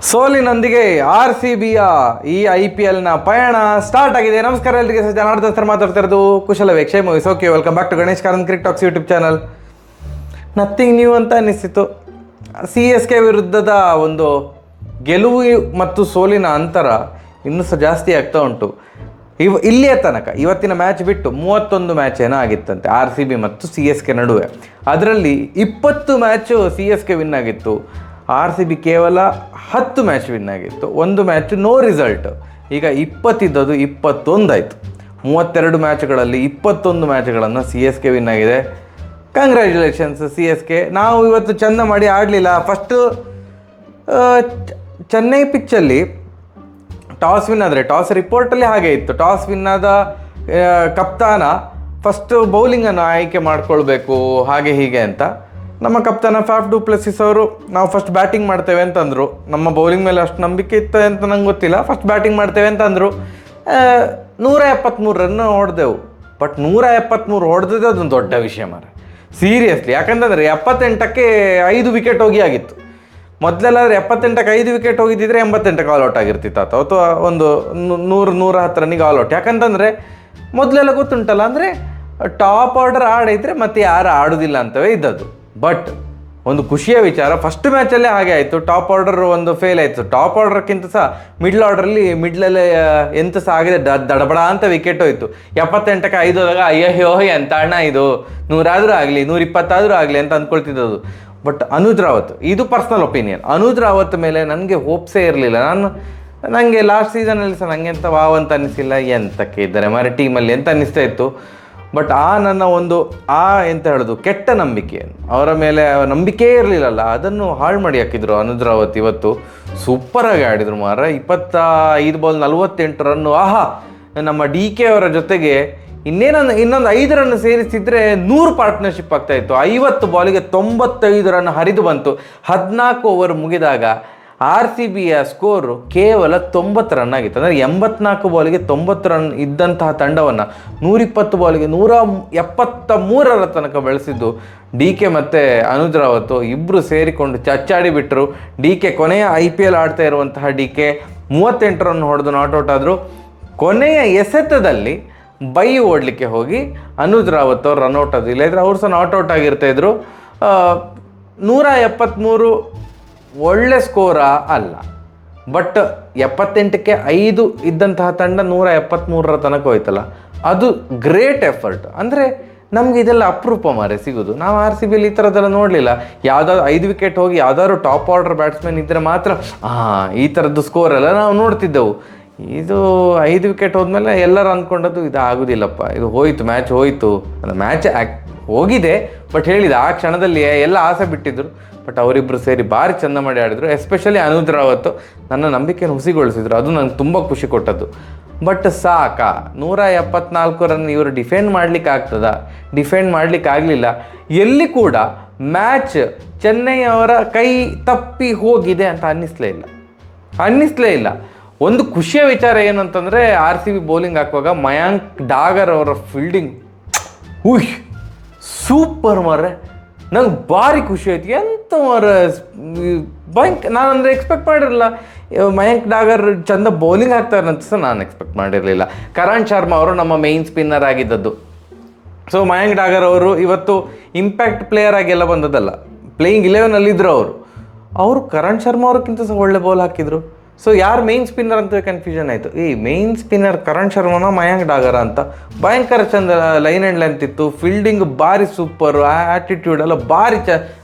ಸೋಲಿನೊಂದಿಗೆ RCBಯ ಈ IPLನ ಪಯಣ ಸ್ಟಾರ್ಟ್ ಆಗಿದೆ. ನಮಸ್ಕಾರ ಎಲ್ಲರಿಗೆ, ಜನಾರ್ದನ್ ಸರ್ ಮಾತಾಡ್ತಾ ಇರೋದು ಕುಶಲವೇ ಕ್ಷೇಮವೇ. Okay, welcome back to Ganesh Karanth cricket talks YouTube channel. Nothing new ಅಂತ ಅನ್ನಿಸ್ತಿತ್ತು. CSK ವಿರುದ್ಧದ ಒಂದು ಗೆಲುವು ಮತ್ತು ಸೋಲಿನ ಅಂತರ ಇನ್ನೂ ಸಹ ಜಾಸ್ತಿ ಆಗ್ತಾ ಉಂಟು. ಇಲ್ಲಿಯ ತನಕ ಇವತ್ತಿನ ಮ್ಯಾಚ್ ಬಿಟ್ಟು 31 ಮ್ಯಾಚ್ ಏನೋ ಆಗಿತ್ತಂತೆ RCB ಮತ್ತು CSK ನಡುವೆ. ಅದರಲ್ಲಿ 20 ಮ್ಯಾಚು CSK ವಿನ್ ಆಗಿತ್ತು, RCB ಕೇವಲ 10 ಮ್ಯಾಚ್ ವಿನ್ ಆಗಿತ್ತು. ಒಂದು ಮ್ಯಾಚ್ ನೋ ರಿಸಲ್ಟ್. ಈಗ 20 ಇದ್ದದ್ದು 21 ಆಯಿತು. 32 ಮ್ಯಾಚ್ಗಳಲ್ಲಿ 21 ಮ್ಯಾಚ್ಗಳನ್ನು CSK ವಿನ್ ಆಗಿದೆ. Congratulations CSK. ನಾವು ಇವತ್ತು ಚೆಂದ ಮಾಡಿ ಆಡಲಿಲ್ಲ. ಫಸ್ಟು ಚೆನ್ನೈ ಪಿಚ್ಚಲ್ಲಿ ಟಾಸ್ ವಿನ್ ಆದರೆ, ಟಾಸ್ ರಿಪೋರ್ಟಲ್ಲಿ ಹಾಗೆ ಇತ್ತು, ಟಾಸ್ ವಿನ್ ಆದ ಕಪ್ತಾನ ಫಸ್ಟು ಬೌಲಿಂಗನ್ನು ಆಯ್ಕೆ ಮಾಡ್ಕೊಳ್ಬೇಕು ಹಾಗೆ ಹೀಗೆ ಅಂತ. ನಮ್ಮ ಕಪ್ತಾನ ಫ್ಯಾಫ್ ಡು ಪ್ಲೆಸಿಸ್ ಅವರು ನಾವು ಫಸ್ಟ್ ಬ್ಯಾಟಿಂಗ್ ಮಾಡ್ತೇವೆ ಅಂತಂದರು. ನಮ್ಮ ಬೌಲಿಂಗ್ ಮೇಲೆ ಅಷ್ಟು ನಂಬಿಕೆ ಇತ್ತು ಅಂತ ನಂಗೆ ಗೊತ್ತಿಲ್ಲ. ಫಸ್ಟ್ ಬ್ಯಾಟಿಂಗ್ ಮಾಡ್ತೇವೆ ಅಂತಂದರು. 173 ರನ್ ಹೊಡೆದೆವು. ಬಟ್ 173 ಹೊಡೆದಿದ್ದು ಅದೊಂದು ದೊಡ್ಡ ವಿಷಯ ಮಾರ, ಸೀರಿಯಸ್ಲಿ. ಯಾಕಂತಂದರೆ 78ಕ್ಕೆ 5 ವಿಕೆಟ್ ಹೋಗಿ ಆಗಿತ್ತು. ಮೊದಲೆಲ್ಲಾದರೆ 78ಕ್ಕೆ 5 ವಿಕೆಟ್ ಹೋಗಿದ್ದಿದ್ರೆ 88ಕ್ಕೆ ಆಲ್ ಔಟ್ ಆಗಿರ್ತಿತ್ತು ಅಥವಾ ಒಂದು 100-110 ರನ್ನಿಗೆ ಆಲ್ ಔಟ್. ಯಾಕಂತಂದರೆ ಮೊದಲೆಲ್ಲ ಗೊತ್ತುಂಟಲ್ಲ, ಅಂದರೆ ಟಾಪ್ ಆರ್ಡರ್ ಆಡೈತ್ರೆ ಮತ್ತು ಯಾರು ಆಡೋದಿಲ್ಲ ಅಂತವೇ ಇದ್ದದ್ದು. ಬಟ್ ಒಂದು ಖುಷಿಯ ವಿಚಾರ, ಫಸ್ಟ್ ಮ್ಯಾಚಲ್ಲೇ ಹಾಗೆ ಆಯಿತು. ಟಾಪ್ ಆರ್ಡರ್ ಒಂದು ಫೇಲ್ ಆಯಿತು. ಟಾಪ್ ಆರ್ಡರ್ಕ್ಕಿಂತ ಸಹ ಮಿಡ್ಲ್ ಆರ್ಡ್ರಲ್ಲಿ ಮಿಡ್ಲಲ್ಲೇ ಎಂತ ಸಹ ಆಗಿದೆ, ದಡಬಡ ಅಂತ ವಿಕೆಟ್ ಹೋಯಿತು. 78ಕ್ಕೆ 5 ಹೋದಾಗ ಅಯ್ಯೋ ಎಂತ ಅಣ್ಣ ಇದು, 100 ಆದರೂ ಆಗಲಿ 120 ಆದರೂ ಆಗಲಿ ಅಂತ ಅಂದ್ಕೊಳ್ತಿದ್ದದು. ಬಟ್ ಅನುಜ್ ರಾವತ್, ಇದು ಪರ್ಸ್ನಲ್ ಒಪಿನಿಯನ್, ಅನುಜ್ ರಾವತ್ ಮೇಲೆ ನನಗೆ ಹೋಪ್ಸೇ ಇರಲಿಲ್ಲ. ನನಗೆ ಲಾಸ್ಟ್ ಸೀಸನಲ್ಲಿ ಸಹ ನನಗೆ ಎಂತ ವಾವ್ ಅಂತ ಅನ್ನಿಸಿಲ್ಲ. ಎಂತಕ್ಕೆ ಇದ್ದಾರೆ ಮರ ಟೀಮಲ್ಲಿ ಅಂತ ಅನ್ನಿಸ್ತಾ ಇತ್ತು. ಬಟ್ ನನ್ನ ಒಂದು ಎಂತ ಹೇಳೋದು, ಕೆಟ್ಟ ನಂಬಿಕೆ, ಅವರ ಮೇಲೆ ನಂಬಿಕೆ ಇರಲಿಲ್ಲಲ್ಲ, ಅದನ್ನು ಹಾಳು ಮಾಡಿ ಹಾಕಿದ್ರು ಅನುಜ್ ರಾವತ್. ಇವತ್ತು ಸೂಪರಾಗಿ ಆಡಿದರು ಮಾರ. 25 ಬಾಲ್ 48 ರನ್ನು. ಆಹಾ, ನಮ್ಮ DK ಅವರ ಜೊತೆಗೆ ಇನ್ನೊಂದು 5 ರನ್ ಸೇರಿಸಿದ್ರೆ 100 ಪಾರ್ಟ್ನರ್ಶಿಪ್ ಆಗ್ತಾಯಿತ್ತು. 50 ಬಾಲಿಗೆ 95 ರನ್ ಹರಿದು ಬಂತು. 14 ಓವರ್ ಮುಗಿದಾಗ RCBಯ ಸ್ಕೋರು ಕೇವಲ 90 ರನ್ ಆಗಿತ್ತು. ಅಂದರೆ 84 ಬಾಲಿಗೆ 90 ರನ್ ಇದ್ದಂತಹ ತಂಡವನ್ನು 120 ಬಾಲಿಗೆ 173 ತನಕ ಬೆಳೆಸಿದ್ದು DK ಮತ್ತು ಅನುಜ್ ರಾವತ್ ಇಬ್ಬರು ಸೇರಿಕೊಂಡು ಚಚ್ಚಾಡಿ ಬಿಟ್ಟರು. DK ಕೊನೆಯ IPL ಆಡ್ತಾ ಇರುವಂತಹ DK 38 ರನ್ ಹೊಡೆದು ನಾಟ್ಔಟ್ ಆದರು. ಕೊನೆಯ ಎಸೆತದಲ್ಲಿ ಬೈ ಓಡಲಿಕ್ಕೆ ಹೋಗಿ ಅನುಜ್ ರಾವತ್ ಅವ್ರು ರನ್ಔಟ್ ಆದ್ರು. ಇಲ್ಲದ್ರೆ ಅವ್ರು ಸಹ ನಾಟ್ಔಟ್ ಆಗಿರ್ತಾಯಿದ್ರು. 173 ಒಳ್ಳೆ ಸ್ಕೋರಾ ಅಲ್ಲ, ಬಟ್ 78ಕ್ಕೆ 5 ಇದ್ದಂತಹ ತಂಡ 173 ತನಕ ಹೋಯ್ತಲ್ಲ, ಅದು ಗ್ರೇಟ್ ಎಫರ್ಟ್. ಅಂದರೆ ನಮಗೆ ಇದೆಲ್ಲ ಅಪರೂಪ ಮಾರೆ ಸಿಗೋದು. ನಾವು RCBಯಲ್ಲಿ ಈ ಥರದ್ದೆಲ್ಲ ನೋಡಲಿಲ್ಲ. ಯಾವುದಾದ್ರು 5 ವಿಕೆಟ್ ಹೋಗಿ ಯಾವುದಾದ್ರು ಟಾಪ್ ಆರ್ಡರ್ ಬ್ಯಾಟ್ಸ್ಮನ್ ಇದ್ದರೆ ಮಾತ್ರ ಈ ಥರದ್ದು ಸ್ಕೋರೆಲ್ಲ ನಾವು ನೋಡ್ತಿದ್ದೆವು. ಇದು 5 ವಿಕೆಟ್ ಹೋದ್ಮೇಲೆ ಎಲ್ಲರೂ ಅಂದ್ಕೊಂಡದ್ದು ಇದು ಆಗೋದಿಲ್ಲಪ್ಪ, ಇದು ಹೋಯಿತು, ಮ್ಯಾಚ್ ಹೋಯಿತು. ಮ್ಯಾಚ್ ಹೋಗಿದೆ, ಬಟ್ ಹೇಳಿದ ಆ ಕ್ಷಣದಲ್ಲಿ ಎಲ್ಲ ಆಸೆ ಬಿಟ್ಟಿದ್ರು. ಬಟ್ ಅವರಿಬ್ಬರು ಸೇರಿ ಭಾರಿ ಚೆಂದ ಮಾಡಿ ಆಡಿದರು. ಎಸ್ಪೆಷಲಿ ಅನುಜ್ ರಾವತ್ ನನ್ನ ನಂಬಿಕೆಯನ್ನು ಹುಸಿಗೊಳಿಸಿದ್ರು. ಅದು ನನಗೆ ತುಂಬ ಖುಷಿ ಕೊಟ್ಟದ್ದು. ಬಟ್ ಸಾಕಾ 174 ರನ್ ಇವರು ಡಿಫೆಂಡ್ ಮಾಡಲಿಕ್ಕೆ ಆಗ್ತದಾ? ಡಿಫೆಂಡ್ ಮಾಡಲಿಕ್ಕೆ ಆಗಲಿಲ್ಲ. ಎಲ್ಲಿ ಕೂಡ ಮ್ಯಾಚ್ ಚೆನ್ನೈ ಅವರ ಕೈ ತಪ್ಪಿ ಹೋಗಿದೆ ಅಂತ ಅನ್ನಿಸ್ಲೇ ಇಲ್ಲ. ಒಂದು ಖುಷಿಯ ವಿಚಾರ ಏನು ಅಂತಂದರೆ, RCB ಬೌಲಿಂಗ್ ಹಾಕುವಾಗ ಮಯಾಂಕ್ ಡಾಗರ್ ಅವರ ಫೀಲ್ಡಿಂಗ್ ಸೂಪರ್ ಮಾರ್ರೆ. ನಂಗೆ ಭಾರಿ ಖುಷಿ ಆಯ್ತು. ಎಂತ ಮಾರ್ರೆ ನಾನು ಅಂದರೆ ಎಕ್ಸ್ಪೆಕ್ಟ್ ಮಾಡಿರಲಿಲ್ಲ. ಮಯಾಂಕ್ ಡಾಗರ್ ಚಂದ ಬೌಲಿಂಗ್ ಹಾಕ್ತಾರಂತ ಸಹ ನಾನು ಎಕ್ಸ್ಪೆಕ್ಟ್ ಮಾಡಿರಲಿಲ್ಲ. ಕರಣ್ ಶರ್ಮಾ ಅವರು ನಮ್ಮ ಮೇಯ್ನ್ ಸ್ಪಿನ್ನರ್ ಆಗಿದ್ದದ್ದು. ಸೊ ಮಯಾಂಕ್ ಡಾಗರ್ ಅವರು ಇವತ್ತು ಇಂಪ್ಯಾಕ್ಟ್ ಪ್ಲೇಯರ್ ಆಗೆಲ್ಲ ಬಂದದ್ದಲ್ಲ, ಪ್ಲೇಯಿಂಗ್ 11ನಲ್ಲಿದ್ದರು ಅವರು ಕರಣ್ ಶರ್ಮಾ ಅವ್ರಿಗಿಂತ ಸಹ ಒಳ್ಳೆ ಬಾಲ್ ಹಾಕಿದರು. ಸೊ ಯಾರು ಮೇಯ್ನ್ ಸ್ಪಿನ್ನರ್ ಅಂತ ಕನ್ಫ್ಯೂಷನ್ ಆಯಿತು. ಮೇಯ್ನ್ ಸ್ಪಿನ್ನರ್ ಕರಣ್ ಶರ್ಮನ ಮಯಾಂಕ್ ಡಾಗರ ಅಂತ. ಭಯಂಕರ ಚಂದ ಲೈನ್ ಆ್ಯಂಡ್ ಲೆಂತ್ ಇತ್ತು, ಫೀಲ್ಡಿಂಗ್ ಭಾರಿ ಸೂಪರು, ಆ್ಯಟಿಟ್ಯೂಡ್ ಎಲ್ಲ ಭಾರಿ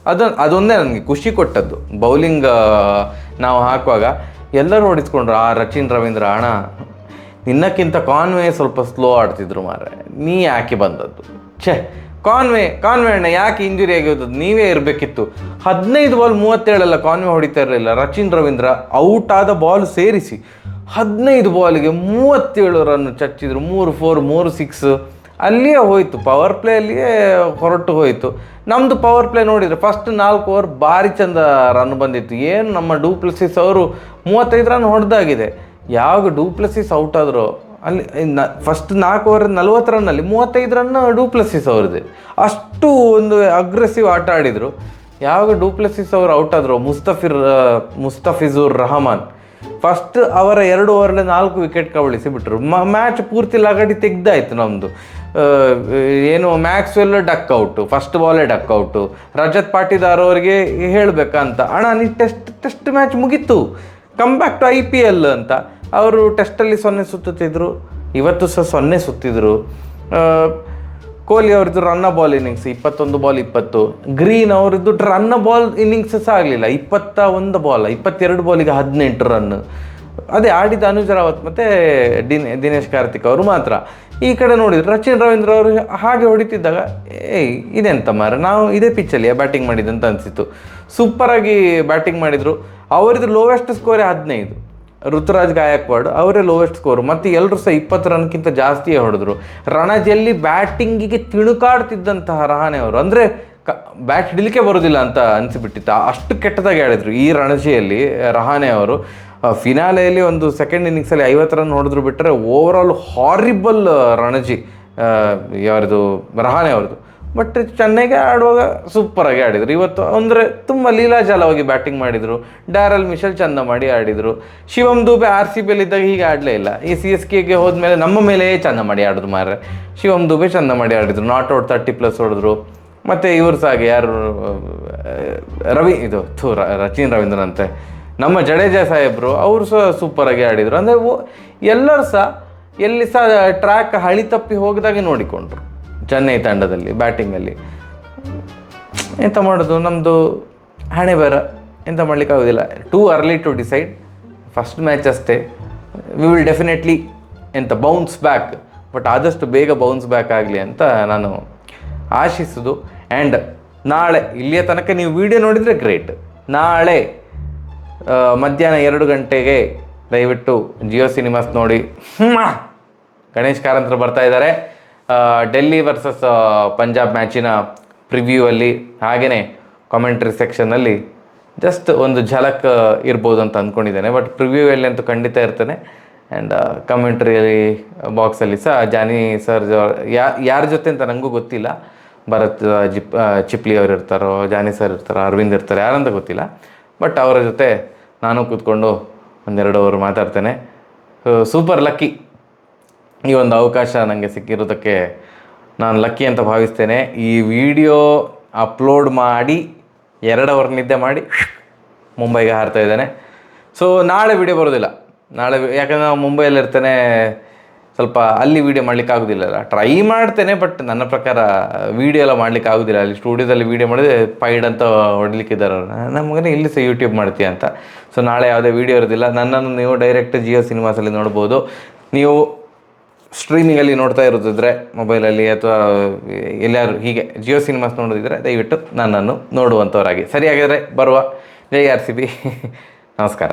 ಅದೊಂದೇ ನನಗೆ ಖುಷಿ ಕೊಟ್ಟದ್ದು. ಬೌಲಿಂಗ್ ನಾವು ಹಾಕುವಾಗ ಎಲ್ಲರೂ ಹೊಡಿಸ್ಕೊಂಡ್ರು. ರಚಿನ್ ರವೀಂದ್ರ ಅಣ್ಣ ನಿನ್ನಕ್ಕಿಂತ ಕಾನ್ವೇ ಸ್ವಲ್ಪ ಸ್ಲೋ ಆಡ್ತಿದ್ರು ಮಾರೆ, ನೀ ಯಾಕೆ ಬಂದದ್ದು? ಕಾನ್ವೇ ಅಣ್ಣ ಯಾಕೆ ಇಂಜುರಿ ಆಗಿರೋದು? ನೀವೇ ಇರಬೇಕಿತ್ತು. 15 ಬಾಲ್ 37 ಕಾನ್ವೇ ಹೊಡಿತಾ ಇರಲಿಲ್ಲ. ರಚಿನ್ ರವೀಂದ್ರ ಔಟ್ ಆದ ಬಾಲ್ ಸೇರಿಸಿ 15 ಬಾಲಿಗೆ 37 ರನ್ ಚಚ್ಚಿದ್ರು. 3 4 3 6 ಅಲ್ಲಿಯೇ ಹೋಯಿತು. ಪವರ್ ಪ್ಲೇಯಲ್ಲಿಯೇ ಹೊರಟು ಹೋಯಿತು. ನಮ್ಮದು ಪವರ್ ಪ್ಲೇ ನೋಡಿದರೆ ಫಸ್ಟ್ 4 ಓವರ್ ಭಾರಿ ಚಂದ ರನ್ ಬಂದಿತ್ತು. ಏನು ನಮ್ಮ ಡು ಪ್ಲೆಸಿಸ್ ಅವರು 35 ರನ್ ಹೊಡೆದಾಗಿದೆ. ಯಾವಾಗ ಡು ಪ್ಲೆಸಿಸ್ ಔಟ್ ಆದರೂ ಅಲ್ಲಿ first 4 over 40 ರನ್ನಲ್ಲಿ 35 run du Plessis ಅವ್ರದ್ದೆ. ಅಷ್ಟು ಒಂದು ಅಗ್ರೆಸಿವ್ ಆಟ ಆಡಿದರು. ಯಾವಾಗ ಡೂಪ್ಲೆಸಿಸ್ ಅವರು ಔಟ್ ಆದರು ಮುಸ್ತಫಿಜುರ್ ರಹಮಾನ್ ಫಸ್ಟ್ ಅವರ 2 ಓವರಲ್ಲಿ 4 ವಿಕೆಟ್ ಕಬಳಿಸಿ ಬಿಟ್ಟರು. ಮ್ಯಾಚ್ ಪೂರ್ತಿ ಲಗಡಿ ತೆಗ್ದಾಯ್ತು ನಮ್ಮದು. ಏನು ಮ್ಯಾಕ್ಸ್ವೆಲ್ ಡಕ್ ಔಟು, ಫಸ್ಟ್ ಬಾಲೇ ಡಕ್ ಔಟು. ರಜತ್ ಪಾಟಿದಾರ್ ಅವರಿಗೆ ಹೇಳಬೇಕಂತ, ಅಣ್ಣ ನೀ ಟೆಸ್ಟ್ ಮ್ಯಾಚ್ ಮುಗೀತು, ಕಮ್ ಬ್ಯಾಕ್ ಟು IPL ಅಂತ. ಅವರು ಟೆಸ್ಟಲ್ಲಿ 0 ಸುತ್ತುತ್ತಿದ್ರು, ಇವತ್ತು ಸಹ 0 ಸುತ್ತಿದ್ರು. ಕೊಹ್ಲಿ ಅವರದ್ದು ರನ್ನ ಬಾಲ್ ಇನ್ನಿಂಗ್ಸ್ 21 ಬಾಲ್ 20. ಗ್ರೀನ್ ಅವರದ್ದು ರನ್ನ ಬಾಲ್ ಇನ್ನಿಂಗ್ಸ್ ಸಹ ಆಗಲಿಲ್ಲ, 21 ಬಾಲ್ 22 ಬಾಲಿಗೆ 18 ರನ್. ಅದೇ ಆಡಿದ ಅನುಜ್ ರಾವತ್ ಮತ್ತು ದಿನೇಶ್ ಕಾರ್ತಿಕ್ ಅವರು ಮಾತ್ರ. ಈ ಕಡೆ ನೋಡಿದ್ರು ಸಚಿನ್ ರವೀಂದ್ರ ಅವರು ಹಾಗೆ ಹೊಡಿತಿದ್ದಾಗ ಇದೆಂತ ಮಾರ, ನಾವು ಇದೇ ಪಿಚ್ಚಲ್ಲಿ ಬ್ಯಾಟಿಂಗ್ ಮಾಡಿದಂತ ಅನಿಸಿತು. ಸೂಪರಾಗಿ ಬ್ಯಾಟಿಂಗ್ ಮಾಡಿದರು. ಅವರದ್ದು ಲೋವೆಸ್ಟ್ ಸ್ಕೋರೇ 15. ಋತುರಾಜ್ ಗಾಯಕ್ವಾಡ್ ಅವರೇ ಲೋವೆಸ್ಟ್ ಸ್ಕೋರು, ಮತ್ತು ಎಲ್ಲರೂ ಸಹ 20 ರನ್ಗಿಂತ ಜಾಸ್ತಿಯೇ ಹೊಡೆದ್ರು. ರಣಜಿಯಲ್ಲಿ ಬ್ಯಾಟಿಂಗಿಗೆ ತಿಣುಕಾಡ್ತಿದ್ದಂತಹ ರಹಾನೆ ಅವರು, ಅಂದರೆ ಬ್ಯಾಟ್ ಹಿಡಿಲಿಕ್ಕೆ ಬರೋದಿಲ್ಲ ಅಂತ ಅನಿಸಿಬಿಟ್ಟಿತ್ತು, ಅಷ್ಟು ಕೆಟ್ಟದಾಗಿ ಆಡಿದರು ಈ ರಣಜಿಯಲ್ಲಿ ರಹಾನೆ ಅವರು. ಫಿನಾಲೆಯಲ್ಲಿ ಒಂದು ಸೆಕೆಂಡ್ ಇನ್ನಿಂಗ್ಸಲ್ಲಿ 50 ರನ್ ಹೊಡೆದ್ರು ಬಿಟ್ಟರೆ ಓವರಾಲ್ ಹಾರಿಬಲ್ ರಣಜಿ ಯಾರ್ದು ರಹಾನೆ ಅವ್ರದ್ದು. ಬಟ್ ಚೆನ್ನೈಗೆ ಆಡುವಾಗ ಸೂಪರಾಗಿ ಆಡಿದರು. ಇವತ್ತು ಅಂದರೆ ತುಂಬ ಲೀಲಾಜಾಲವಾಗಿ ಬ್ಯಾಟಿಂಗ್ ಮಾಡಿದರು. ಡ್ಯಾರಲ್ ಮಿಶೆಲ್ ಚೆಂದ ಮಾಡಿ ಆಡಿದರು. ಶಿವಮ್ ದುಬೆ RCBಯಲ್ಲಿದ್ದಾಗ ಹೀಗೆ ಆಡಲೇ ಇಲ್ಲ. ಈ CSKಗೆ ಹೋದ್ಮೇಲೆ ನಮ್ಮ ಮೇಲೆ ಚೆಂದ ಮಾಡಿ ಆಡಿದ್ರು ಮಾರ್ರೆ. ಶಿವಮ್ ದುಬೆ ಚೆಂದ ಮಾಡಿ ಆಡಿದರು, ನಾಟ್ ಔಟ್ 30+ ಹೊಡೆದ್ರು. ಮತ್ತು ಇವರು ಸಹ ಹಾಗೆ ಯಾರು ರಚಿನ್ ರವೀಂದ್ರನ್ ಅಂತೆ, ನಮ್ಮ ಜಡೇಜಾ ಸಾಹೇಬರು ಅವರು ಸಹ ಸೂಪರಾಗಿ ಆಡಿದರು. ಅಂದರೆ ಎಲ್ಲರೂ ಸಹ ಎಲ್ಲಿ ಸಹ ಟ್ರ್ಯಾಕ್ ಹಳಿ ತಪ್ಪಿ ಹೋಗಿದಾಗೆ ನೋಡಿಕೊಂಡ್ರು ಚೆನ್ನೈ ತಂಡದಲ್ಲಿ ಬ್ಯಾಟಿಂಗಲ್ಲಿ. ಎಂತ ಮಾಡೋದು, ನಮ್ಮದು ಹಣೆ ಬರ, ಎಂತ ಮಾಡಲಿಕ್ಕಾಗೋದಿಲ್ಲ. Too early to decide, first match ಅಷ್ಟೇ. We will definitely bounce back, but ಆದಷ್ಟು ಬೇಗ ಬೌನ್ಸ್ ಬ್ಯಾಕ್ ಆಗಲಿ ಅಂತ ನಾನು ಆಶಿಸೋದು. ಆ್ಯಂಡ್ ನಾಳೆ ಇಲ್ಲಿಯ ತನಕ ನೀವು ವಿಡಿಯೋ ನೋಡಿದರೆ ಗ್ರೇಟ್. ನಾಳೆ ಮಧ್ಯಾಹ್ನ 2 ಗಂಟೆಗೆ ದಯವಿಟ್ಟು ಜಿಯೋ ಸಿನಿಮಾಸ್ ನೋಡಿ. ಗಣೇಶ್ ಕಾರಂತರು ಬರ್ತಾ ಇದ್ದಾರೆ ಡೆಲ್ಲಿ ವರ್ಸಸ್ ಪಂಜಾಬ್ ಮ್ಯಾಚಿನ ಪ್ರಿವ್ಯೂ ಅಲ್ಲಿ. ಹಾಗೆಯೇ ಕಾಮೆಂಟ್ರಿ ಸೆಕ್ಷನ್ನಲ್ಲಿ ಜಸ್ಟ್ ಒಂದು ಝಲಕ್ ಇರ್ಬೋದು ಅಂತ ಅಂದ್ಕೊಂಡಿದ್ದೇನೆ, ಬಟ್ ಪ್ರಿವ್ಯೂಯಲ್ಲಿ ಅಂತೂ ಖಂಡಿತ ಇರ್ತೇನೆ. ಆ್ಯಂಡ್ ಕಮೆಂಟ್ರಿ ಬಾಕ್ಸಲ್ಲಿ ಸಹ ಜಾನಿ ಸರ್ ಯಾರ ಜೊತೆ ಅಂತ ನನಗೂ ಗೊತ್ತಿಲ್ಲ. ಭರತ್ ಚಿಪ್ಲಿ ಅವರು ಇರ್ತಾರೋ, ಜಾನಿ ಸರ್ ಇರ್ತಾರೋ, ಅರವಿಂದ್ ಇರ್ತಾರೆ, ಯಾರಂತ ಗೊತ್ತಿಲ್ಲ. ಬಟ್ ಅವರ ಜೊತೆ ನಾನು ಕೂತ್ಕೊಂಡು 1-2 ಅವರ್ ಮಾತಾಡ್ತೇನೆ. ಸೂಪರ್ ಲಕ್ಕಿ, ಈ ಒಂದು ಅವಕಾಶ ನನಗೆ ಸಿಕ್ಕಿರೋದಕ್ಕೆ ನಾನು ಲಕ್ಕಿ ಅಂತ ಭಾವಿಸ್ತೇನೆ. ಈ ವಿಡಿಯೋ ಅಪ್ಲೋಡ್ ಮಾಡಿ 2 ಅವರ್ ನಿದ್ದೆ ಮಾಡಿ ಮುಂಬೈಗೆ ಹಾರ್ತಾ ಇದ್ದೇನೆ. ಸೊ ನಾಳೆ ವಿಡಿಯೋ ಬರೋದಿಲ್ಲ. ನಾಳೆ ಯಾಕಂದರೆ ನಾವು ಮುಂಬೈಯಲ್ಲಿರ್ತೇನೆ, ಸ್ವಲ್ಪ ಅಲ್ಲಿ ವೀಡಿಯೋ ಮಾಡಲಿಕ್ಕೆ ಆಗೋದಿಲ್ಲ. ಟ್ರೈ ಮಾಡ್ತೇನೆ, ಬಟ್ ನನ್ನ ಪ್ರಕಾರ ವೀಡಿಯೋ ಎಲ್ಲ ಮಾಡಲಿಕ್ಕೆ ಆಗೋದಿಲ್ಲ. ಅಲ್ಲಿ ಸ್ಟುಡಿಯೋದಲ್ಲಿ ವೀಡಿಯೋ ಮಾಡಿದ್ರೆ ಪೈಡ್ ಅಂತ ಹೊಡಲಿಕ್ಕಿದ್ದಾರೆ ಅವರು. ನಮಗನೇ ಇಲ್ಲಿ ಸಹ ಯೂಟ್ಯೂಬ್ ಮಾಡ್ತೀಯ ಅಂತ. ಸೊ ನಾಳೆ ಯಾವುದೇ ವೀಡಿಯೋ ಇರೋದಿಲ್ಲ. ನನ್ನನ್ನು ನೀವು ಡೈರೆಕ್ಟ್ ಜಿಯೋ ಸಿನಿಮಾಸಲ್ಲಿ ನೋಡ್ಬೋದು. ನೀವು ಸ್ಟ್ರೀಮಿಂಗಲ್ಲಿ ನೋಡ್ತಾ ಇರೋದಿದ್ರೆ ಮೊಬೈಲಲ್ಲಿ ಅಥವಾ ಎಲ್ಲಾರು ಹೀಗೆ ಜಿಯೋ ಸಿನಿಮಾಸ್ ನೋಡೋದಿದ್ರೆ ದಯವಿಟ್ಟು ನನ್ನನ್ನು ನೋಡುವಂಥವರಾಗಿ. ಸರಿಯಾಗಿದ್ದರೆ ಬರುವ. ಜೈ RCB. ನಮಸ್ಕಾರ.